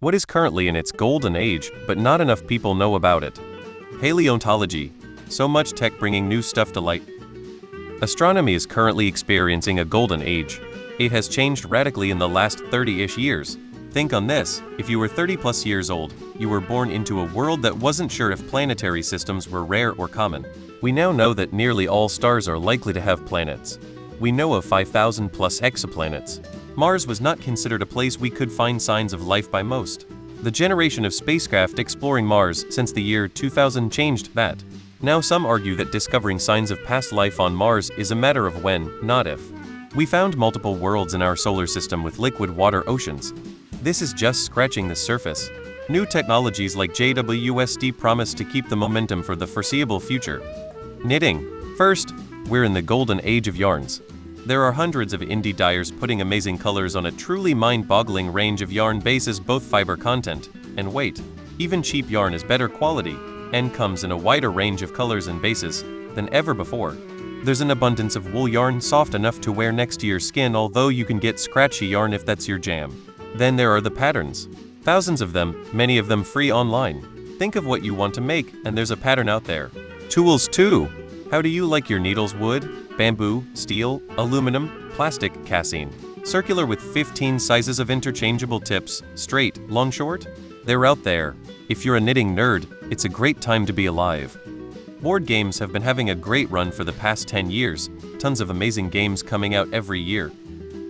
What is currently in its golden age, but not enough people know about it? Paleontology. So much tech bringing new stuff to light. Astronomy is currently experiencing a golden age. It has changed radically in the last 30-ish years. Think on this: if you were 30+ years old, you were born into a world that wasn't sure if planetary systems were rare or common. We now know that nearly all stars are likely to have planets. We know of 5,000+ exoplanets. Mars was not considered a place we could find signs of life by most. The generation of spacecraft exploring Mars since the year 2000 changed that. Now some argue that discovering signs of past life on Mars is a matter of when, not if. We found multiple worlds in our solar system with liquid water oceans. This is just scratching the surface. New technologies like JWST promise to keep the momentum for the foreseeable future. Knitting. First, we're in the golden age of yarns. There are hundreds of indie dyers putting amazing colors on a truly mind-boggling range of yarn bases, both fiber content and weight. Even cheap yarn is better quality and comes in a wider range of colors and bases than ever before. There's an abundance of wool yarn soft enough to wear next to your skin, although you can get scratchy yarn if that's your jam. Then there are the patterns. Thousands of them, many of them free online. Think of what you want to make, and there's a pattern out there. Tools too. How do you like your needles? Wood, bamboo, steel, aluminum, plastic, casein. Circular with 15 sizes of interchangeable tips, straight, long, short? They're out there. If you're a knitting nerd, it's a great time to be alive. Board games have been having a great run for the past 10 years, tons of amazing games coming out every year.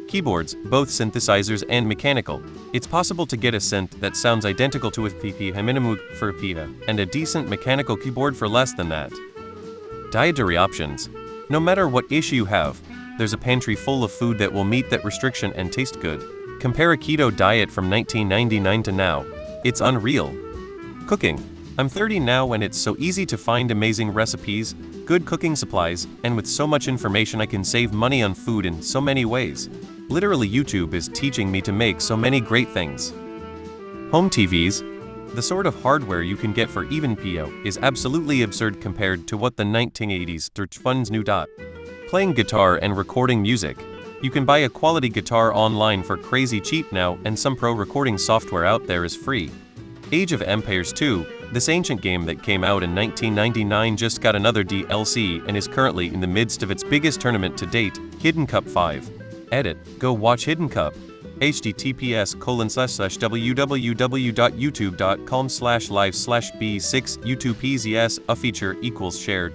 Keyboards, both synthesizers and mechanical. It's possible to get a synth that sounds identical to a PPA minimum for PPA, and a decent mechanical keyboard for less than that. Dietary options. No matter what issue you have, there's a pantry full of food that will meet that restriction and taste good. Compare a keto diet from 1999 to now. It's unreal. Cooking. I'm 30 now and it's so easy to find amazing recipes, good cooking supplies, and with so much information I can save money on food in so many ways. Literally, YouTube is teaching me to make so many great things. Home TVs. The sort of hardware you can get for even PO is absolutely absurd compared to what the 1980s funds knew. Playing guitar and recording music. You can buy a quality guitar online for crazy cheap now, and some pro recording software out there is free. Age of Empires 2, this ancient game that came out in 1999 just got another DLC and is currently in the midst of its biggest tournament to date, Hidden Cup 5. Edit, go watch Hidden Cup. https://www.youtube.com/live/b6 YouTube PZS a feature equals shared.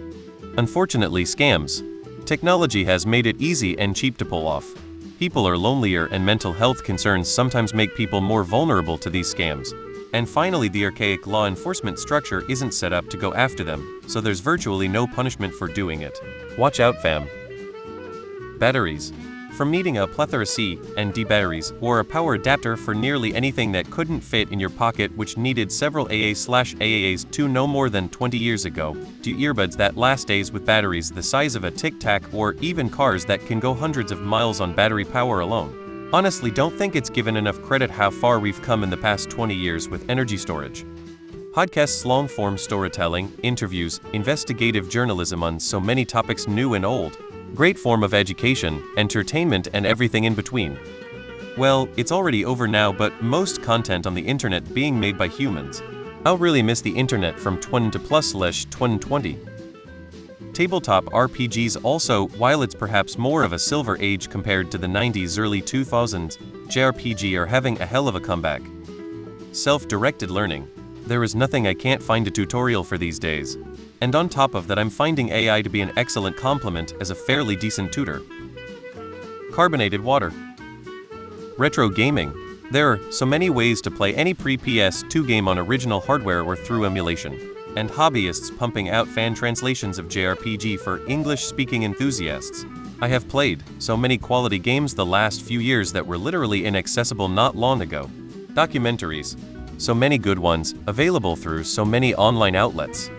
Unfortunately, scams. Technology has made it easy and cheap to pull off. People are lonelier and mental health concerns sometimes make people more vulnerable to these scams. And finally, the archaic law enforcement structure isn't set up to go after them, so there's virtually no punishment for doing it. Watch out, fam. Batteries. From needing a plethora C and D batteries, or a power adapter for nearly anything that couldn't fit in your pocket, which needed several AA/AAAs to no more than 20 years ago, to earbuds that last days with batteries the size of a Tic Tac, or even cars that can go hundreds of miles on battery power alone. Honestly, don't think it's given enough credit how far we've come in the past 20 years with energy storage. Podcasts, long-form storytelling, interviews, investigative journalism on so many topics new and old. Great form of education, entertainment, and everything in between. Well, it's already over now, but most content on the internet being made by humans. I'll really miss the internet from 20 to +/2020. Tabletop RPGs also, while it's perhaps more of a silver age compared to the 90s early 2000s, JRPG are having a hell of a comeback. Self-directed learning. There is nothing I can't find a tutorial for these days. And on top of that, I'm finding AI to be an excellent complement as a fairly decent tutor. Carbonated water. Retro gaming. There are so many ways to play any pre-PS2 game on original hardware or through emulation. And hobbyists pumping out fan translations of JRPG for English-speaking enthusiasts. I have played so many quality games the last few years that were literally inaccessible not long ago. Documentaries. So many good ones, available through so many online outlets.